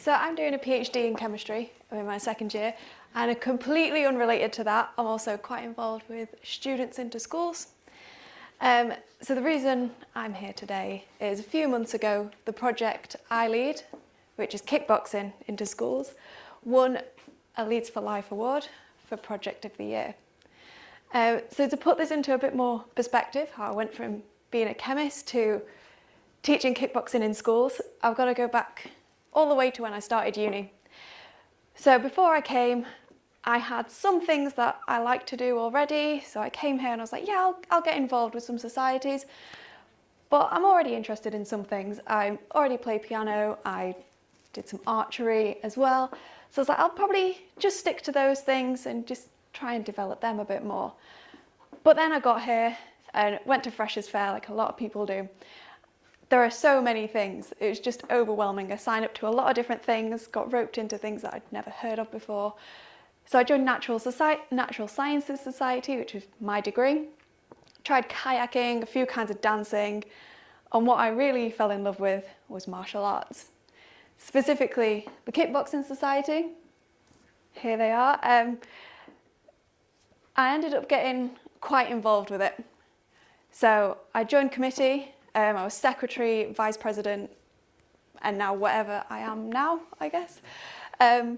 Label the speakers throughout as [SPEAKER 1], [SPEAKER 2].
[SPEAKER 1] So I'm doing a PhD in chemistry. I'm in my second year, and completely unrelated to that, I'm also quite involved with students into schools. So the reason I'm here today is a few months ago, the project I lead, which is Kickboxing into schools, won a Leeds for Life award for Project of the Year. So to put this into a bit more perspective, how I went from being a chemist to teaching kickboxing in schools, I've got to go back all the way to when I started uni. So before I came, I had some things that I like to do already. So I came here and I was like, yeah, I'll get involved with some societies, but I'm already interested in some things. I already play piano, I did some archery as well. So I was like, I'll probably just stick to those things and just try and develop them a bit more. But then I got here and went to Freshers' Fair like a lot of people do. There are so many things, it was just overwhelming. I signed up to a lot of different things, got roped into things that I'd never heard of before. So I joined Natural Sciences Society, which was my degree. Tried kayaking, a few kinds of dancing, and what I really fell in love with was martial arts. Specifically, the Kickboxing Society. Here they are. I ended up getting quite involved with it. So I joined committee, I was secretary, vice president, and now whatever I am now, I guess. I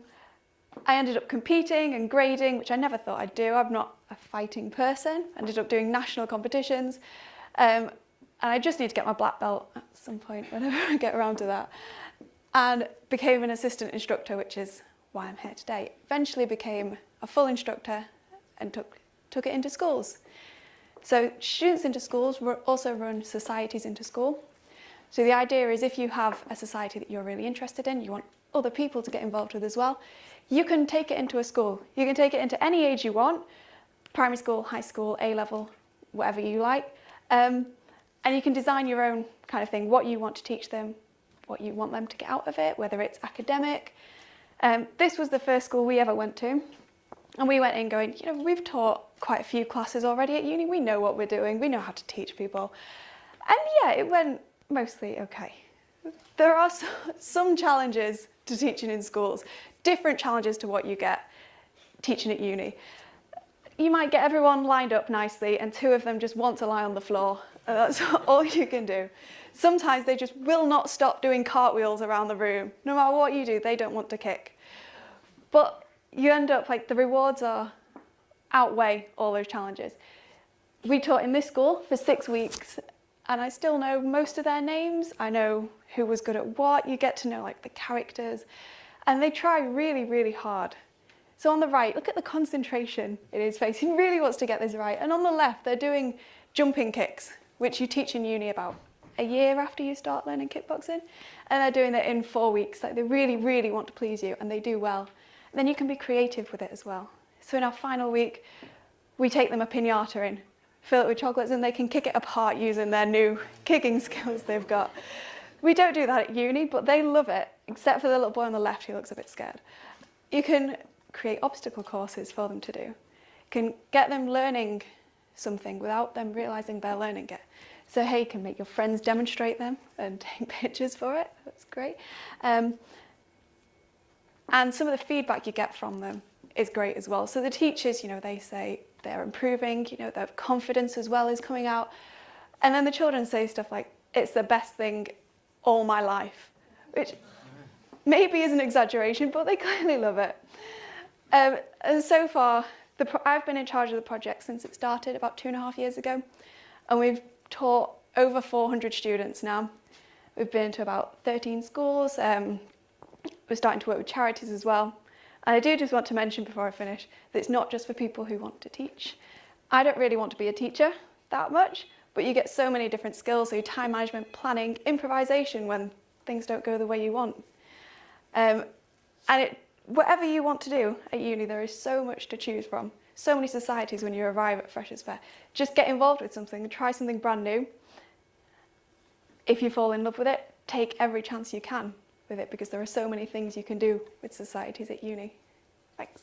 [SPEAKER 1] ended up competing and grading, which I never thought I'd do. I'm not a fighting person. I ended up doing national competitions. And I just need to get my black belt at some point, whenever I get around to that. And became an assistant instructor, which is why I'm here today. Eventually became a full instructor and took it into schools. So students into schools also run societies into school. So the idea is if you have a society that you're really interested in, you want other people to get involved with as well, you can take it into a school. You can take it into any age you want, primary school, high school, A-level, whatever you like. And you can design your own kind of thing, what you want to teach them, what you want them to get out of it, whether it's academic. This was the first school we ever went to. And we went in going, you know, we've taught quite a few classes already at uni. We know what we're doing. We know how to teach people. And yeah, it went mostly okay. There are some challenges to teaching in schools, different challenges to what you get teaching at uni. You might get everyone lined up nicely and two of them just want to lie on the floor. And that's all you can do. Sometimes they just will not stop doing cartwheels around the room. No matter what you do, they don't want to kick. But you end up like the rewards outweigh all those challenges. We taught in this school for 6 weeks and I still know most of their names. I know who was good at what. You get to know like the characters and they try really, really hard. So on the right, look at the concentration in his face. He really wants to get this right. And on the left, they're doing jumping kicks, which you teach in uni about a year after you start learning kickboxing. And they're doing it in 4 weeks. Like they really, really want to please you and they do well. Then you can be creative with it as well. So in our final week, we take them a piñata in, fill it with chocolates, and they can kick it apart using their new kicking skills they've got. We don't do that at uni, but they love it, except for the little boy on the left who looks a bit scared. You can create obstacle courses for them to do. You can get them learning something without them realizing they're learning it. So hey, you can make your friends demonstrate them and take pictures for it. That's great. And some of the feedback you get from them is great as well. So the teachers, you know, they say they're improving, you know, their confidence as well is coming out. And then the children say stuff like, it's the best thing all my life, which maybe is an exaggeration, but they clearly love it. And so far, I've been in charge of the project since it started about 2.5 years ago. And we've taught over 400 students now. We've been to about 13 schools. We're starting to work with charities as well. And I do just want to mention before I finish that it's not just for people who want to teach. I don't really want to be a teacher that much, but you get so many different skills, so time management, planning, improvisation when things don't go the way you want. Whatever you want to do at uni, there is so much to choose from. So many societies when you arrive at Freshers' Fair. Just get involved with something and try something brand new. If you fall in love with it, take every chance you can with it because there are so many things you can do with societies at uni. Thanks.